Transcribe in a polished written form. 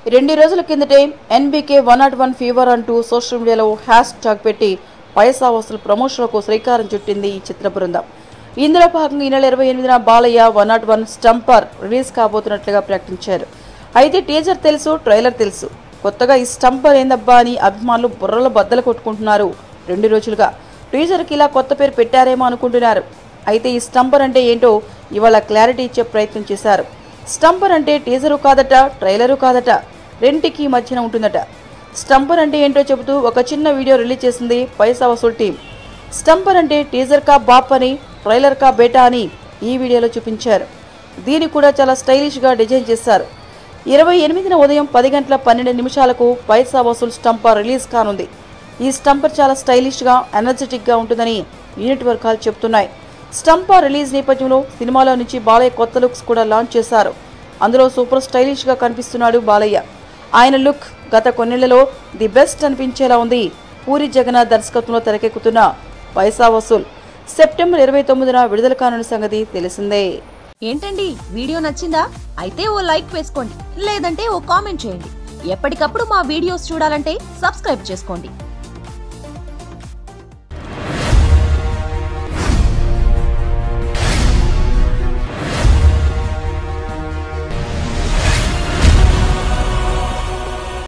2 రోజుల కిందటే NBK 101 fever అంటూ సోషల్ మీడియాలో హ్యాష్ ట్యాగ్ పెట్టి పైసా వసూలు ప్రమోషన్లకు శ్రీకారం చుట్టింది ఈ చిత్ర బృందం. ఇందులో భాగంగా ఈ నెల 28న బాలయ్య 101 స్టంపర్ రిలీజ్ కాబోతున్నట్లుగా ప్రకటించారు. అయితే టీజర్ తెలుసు, ట్రైలర్ తెలుసు, కొత్తగా ఈ స్టంపర్ ఏందబ్బా అని అభిమానులు బుర్రలో బద్దలు కొట్టుకుంటున్నారు. 2 రోజులుగా టీజర్కి ఇలా కొత్త పేరు పెట్టారేమో అనుకుంటున్నారు. అయితే ఈ స్టంపర్ అంటే ఏంటో ఇవాళ క్లారిటీ ఇచ్చే ప్రయత్నం చేశారు. స్టంపర్ అంటే టీజరు కాదట, ట్రైలరు కాదట, రెంటికి మధ్యన ఉంటుందట. స్టంపర్ అంటే ఏంటో చెబుతూ ఒక చిన్న వీడియో రిలీజ్ చేసింది పైసా వసూల్ టీం. స్టంపర్ అంటే టీజర్ కా బాప్ అని, ట్రైలర్ కా బేటా అని ఈ వీడియోలో చూపించారు. దీన్ని కూడా చాలా స్టైలిష్గా డిజైన్ చేశారు. 28న ఉదయం 10 గంటల 12 నిమిషాలకు పైసా వసూల్ స్టంపర్ రిలీజ్ కానుంది. ఈ స్టంపర్ చాలా స్టైలిష్గా, ఎనర్జెటిక్గా ఉంటుందని యూనిట్ వర్గాలు చెబుతున్నాయి. స్టంపర్ రిలీజ్ నేపథ్యంలో సినిమాలో నుంచి బాలయ్య కొత్త లుక్స్ కూడా లాంచ్ చేశారు. అందులో సూపర్ స్టైలిష్గా కనిపిస్తున్నాడు బాలయ్య. ఆయన లుక్ గత కొన్నేళ్లలో ది బెస్ట్ అనిపించేలా ఉంది. పూరి జగన్నాథ్ దర్శకత్వంలో తెరకెక్కుతున్న పైసా వసూల్ సెప్టెంబర్ 29న విడుదల కానున్న సంగతి తెలిసిందే. ఏంటండి, వీడియో నచ్చిందా? అయితే ఓ లైక్ వేసుకోండి, లేదంటే ఓ కామెంట్ చేయండి. ఎప్పటికప్పుడు మా వీడియోస్ చూడాలంటే సబ్స్క్రైబ్ చేసుకోండి.